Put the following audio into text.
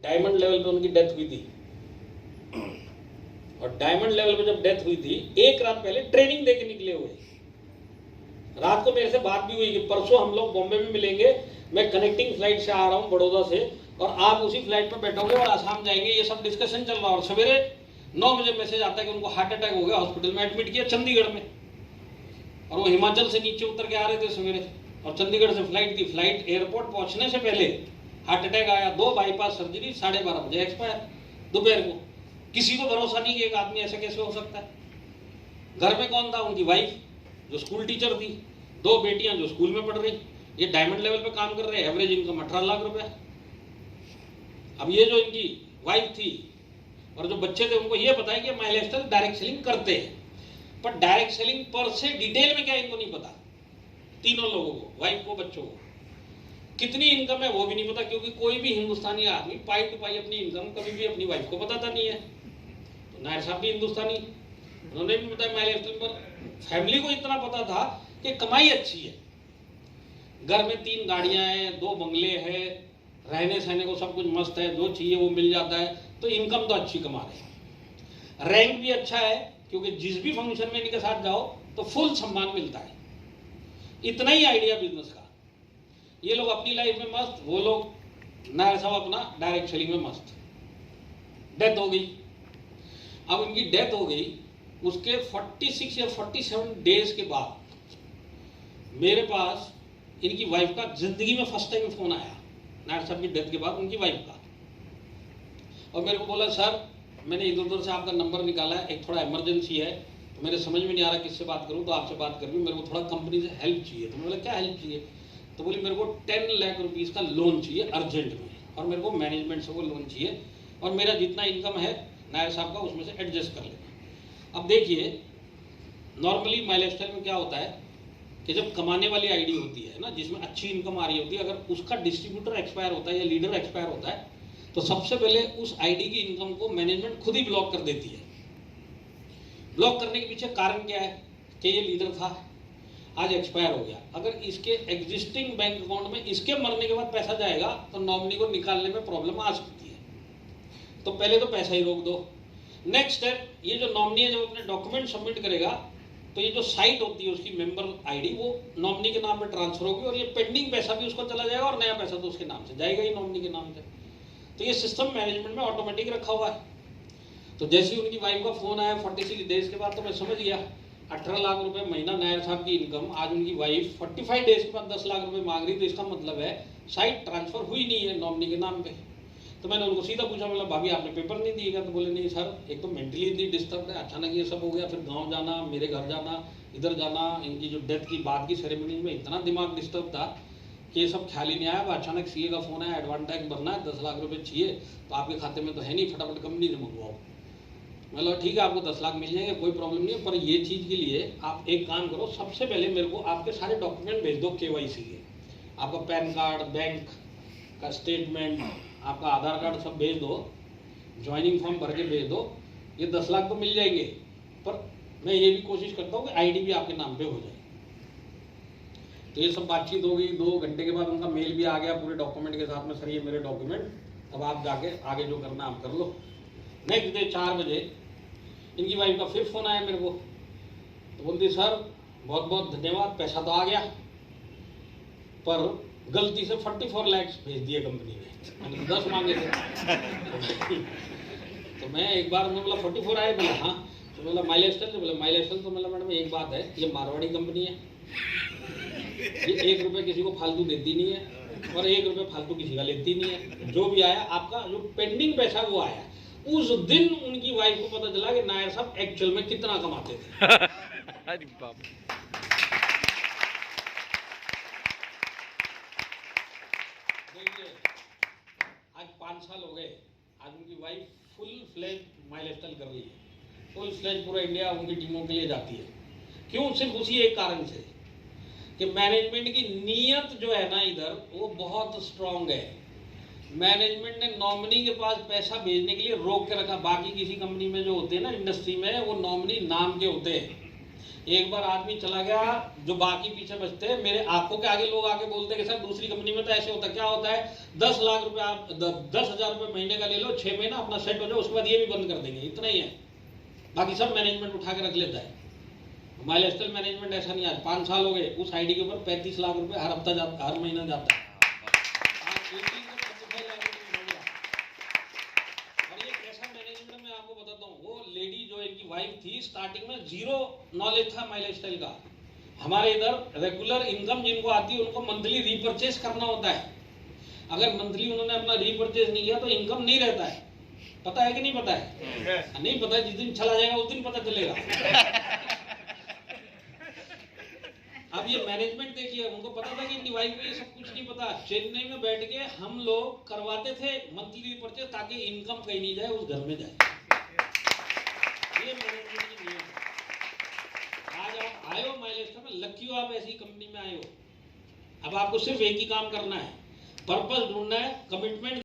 Diamond level पे उनकी death हुई थी, और डायमंड लेवल पे जब डेथ हुई थी, एक रात पहले ट्रेनिंग देके निकले हुए। रात को मेरे से बात भी हुई कि परसों हम लोग बॉम्बे में मिलेंगे, मैं कनेक्टिंग फ्लाइट से आ रहा हूँ बड़ौदा से, और आप उसी फ्लाइट पर बैठोगे और आसाम जाएंगे। ये सब डिस्कशन चल रहा है, और सवेरे 9 बजे मैसेज आता है कि उनको हार्ट अटैक हो गया, हॉस्पिटल में एडमिट किया चंडीगढ़ में। और वो हिमाचल से नीचे उतर के आ रहे थे सवेरे, और चंडीगढ़ से फ्लाइट थी। फ्लाइट एयरपोर्ट पहुंचने से पहले हार्ट अटैक आया, 2 बाईपास सर्जरी, 12:30 बजे एक्सपायर दोपहर को। किसी को भरोसा नहीं कि एक आदमी ऐसे कैसे हो सकता है। घर में कौन था? उनकी वाइफ जो स्कूल टीचर थी, 2 बेटियां जो स्कूल में पढ़ रही। ये डायमंड लेवल पे काम कर रहे हैं, एवरेज इनकम 18 लाख रुपया। अब ये जो इनकी वाइफ थी और जो बच्चे थे, उनको ये पता है कि माइलस्टाइल डायरेक्ट सेलिंग करते हैं, पर डायरेक्ट सेलिंग पर से डिटेल में क्या इनको नहीं पता। तीनों लोगों को, वाइफ को, बच्चों को, कितनी इनकम है वो भी नहीं पता, क्योंकि कोई भी हिंदुस्तानी आदमी पाई टू पाई अपनी इनकम कभी भी अपनी वाइफ को बताता नहीं है। तो नायर साहब भी हिंदुस्तानी, उन्होंने भी बताया माइलस्टाइल पर। फैमिली को इतना पता था कि कमाई अच्छी है, घर में 3 गाड़ियां हैं, 2 बंगले हैं, रहने सहने को सब कुछ मस्त है, जो चाहिए वो मिल जाता है, तो इनकम तो अच्छी कमा रहे हैं। रैंक भी अच्छा है, क्योंकि जिस भी फंक्शन में इनके साथ जाओ तो फुल सम्मान मिलता है। इतना ही आइडिया बिजनेस का। ये लोग अपनी लाइफ में मस्त, वो लोग नायर साहब अपना डायरेक्ट सेलिंग में मस्त। डेथ हो गई। अब इनकी डेथ हो गई, उसके 46 या 47 डेज के बाद मेरे पास इनकी वाइफ का जिंदगी में फर्स्ट टाइम फोन आया, नायर साहब की डेथ के बाद उनकी वाइफ का। और मेरे को बोला, सर मैंने इधर उधर से आपका नंबर निकाला है, एक थोड़ा इमरजेंसी है, तो मेरे समझ में नहीं आ रहा किससे बात करूं, तो आपसे बात कर रही हूँ, मेरे को थोड़ा कंपनी से हेल्प चाहिए। तो मैं बोला क्या हेल्प चाहिए? तो बोली मेरे को 10 लाख रुपीस का लोन चाहिए अर्जेंट में, और मेरे को मैनेजमेंट से वो लोन चाहिए, और मेरा जितना इनकम है नायर साहब का उसमें से एडजस्ट कर लेना। अब देखिए, नॉर्मली माइलस्टाइल में क्या होता है कि जब कमाने वाली आईडी होती है ना, जिसमें अच्छी इनकम आ रही होती है, अगर उसका डिस्ट्रीब्यूटर एक्सपायर होता है या लीडर एक्सपायर होता है, तो सबसे पहले उस आईडी की इनकम को मैनेजमेंट खुद ही ब्लॉक कर देती है। ब्लॉक करने के पीछे कारण क्या है कि ये लीडर था, आज एक्सपायर हो गया, अगर इसके एग्जिस्टिंग बैंक अकाउंट में इसके मरने के बाद पैसा जाएगा तो नॉमिनी को निकालने में प्रॉब्लम आ सकती है, तो पहले तो पैसा ही रोक दो। नेक्स्ट स्टेप, ये जो नॉमिनी है जब अपने डॉक्यूमेंट सबमिट करेगा, तो ये जो साइट होती है उसकी मेंबर आईडी वो नॉमिनी के नाम पे ट्रांसफर होगी, और ये पेंडिंग पैसा भी उसको चला जाएगा, और नया पैसा तो उसके नाम से जाएगा ही, नॉमिनी के नाम से। तो ये सिस्टम मैनेजमेंट में ऑटोमेटिक रखा हुआ है। तो जैसे ही उनकी वाइफ का फोन आया 46 डेज के बाद, तो मैं समझ गया 18 लाख रुपए महीना नायर साहब की इनकम, आज उनकी वाइफ 45 डेज के बाद 10 लाख रुपए मांग रही, तो इसका मतलब है साइट ट्रांसफर हुई नहीं है नॉमिनी के नाम पे। तो मैंने उनको सीधा पूछा, बोला भाभी आपने पेपर नहीं दिएगा? तो बोले नहीं सर, एक तो मेंटली इतनी डिस्टर्ब है, अचानक ये सब हो गया, फिर गाँव जाना, मेरे घर जाना, इधर जाना, इनकी जो डेथ की बाद की सेरेमनी में इतना दिमाग डिस्टर्ब था कि ये सब ख्याल ही नहीं आया। अचानक सीए का फोन आया, एडवांस टैक्स भरना है, 10 लाख रुपए चाहिए, तो आपके खाते में तो है नहीं, फटाफट कंपनी से मंगवाओ। मतलब ठीक है, आपको 10 लाख मिल जाएंगे, कोई प्रॉब्लम नहीं है, पर ये चीज़ के लिए आप एक काम करो, सबसे पहले मेरे को आपके सारे डॉक्यूमेंट भेज दो केवाईसी के, आपका पैन कार्ड, बैंक का स्टेटमेंट, आपका आधार कार्ड सब भेज दो, ज्वाइनिंग फॉर्म भर के भेज दो। ये 10 लाख तो मिल जाएंगे, पर मैं ये भी कोशिश करता हूँ कि आईडी भी आपके नाम पे हो जाए। तो ये सब बातचीत हो गई। 2 घंटे के बाद उनका मेल भी आ गया पूरे डॉक्यूमेंट के साथ में, सर ये मेरे डॉक्यूमेंट, अब आप जाके आगे जो करना आप कर लो। नेक्स्ट डे 4 बजे इनकी वाइफ का फिर फोन आया मेरे को, तो बोलती सर बहुत बहुत धन्यवाद, पैसा तो आ गया, पर गलती से 44 लाख भेज दिए कंपनी ने, मैंने 10 मांगे थे। तो मैं एक बार उन्होंने बोला 44 आए, बोला हाँ, तो बोला माइलस्टाइल, तो बोला माइलस्टाइल, तो बोला मैडम एक बात है, ये मारवाड़ी कंपनी है, ये 1 रुपये किसी को फालतू देती नहीं है, और 1 रुपये फालतू किसी का लेती नहीं है। जो भी आया आपका जो पेंडिंग पैसा वो आया। उस दिन उनकी वाइफ को पता चला कि नायर साहब एक्चुअल में कितना कमाते थे। अरे बाप, देखिए आज 5 साल हो गए, आज उनकी वाइफ फुल फ्लेज माइलस्टाइल कर रही है, फुल फ्लेज पूरा इंडिया उनकी टीमों के लिए जाती है। क्यों? सिर्फ उसी एक कारण से कि मैनेजमेंट की नीयत जो है ना इधर, वो बहुत स्ट्रांग है। मैनेजमेंट ने नॉमिनी के पास पैसा भेजने के लिए रोक के रखा। बाकी किसी कंपनी में जो होते हैं ना इंडस्ट्री में, वो नॉमिनी नाम के होते हैं, एक बार आदमी चला गया, जो बाकी पीछे बचते हैं, मेरे आंखों के आगे लोग आके बोलते हैं कि सर दूसरी कंपनी में तो ऐसे होता है। क्या होता है, 10 लाख रुपए आप 10,000 रुपए महीने का ले लो, 6 महीना अपना सेट हो जाओ, उसके बाद ये भी बंद कर देंगे, इतना ही है। बाकी सब मैनेजमेंट उठा के रख लेता है। माइलेज स्टाइल मैनेजमेंट ऐसा नहीं है। 5 साल हो गए, उस आईडी के ऊपर 35 लाख रुपए हर हफ्ता जाता, हर महीना जाता है। मैं आपको बताता हूँ, वो लेडी जो इनकी वाइफ थी, स्टार्टिंग में 0 नॉलेज था माइलेज स्टाइल का। हमारे इधर रेगुलर इनकम जिनको आती है उनको मंथली रीपरचेज करना होता है। अगर मंथली उन्होंने अपना रीपरचेज नहीं किया तो इनकम नहीं रहता है। पता है कि नहीं पता है? नहीं पता है, जिस दिन चला जाएगा उस दिन पता चलेगा। अब ये मैनेजमेंट देखिए, उनको पता था कि इनकी वाइफ को ये सब कुछ नहीं पता। चेन्नई में बैठ के हम लोग करवाते थे मंथली रीपरचेज, ताकि इनकम कहीं नहीं जाए, उस घर में जाए। ये मैनेजमेंट की नियम है। आज आप आए हो माइलेज में, लकी हो आप ऐसी कंपनी में आए हो। अब आपको सिर्फ एक ही काम करना है, पर्पस ढूंढना है, कमिटमेंट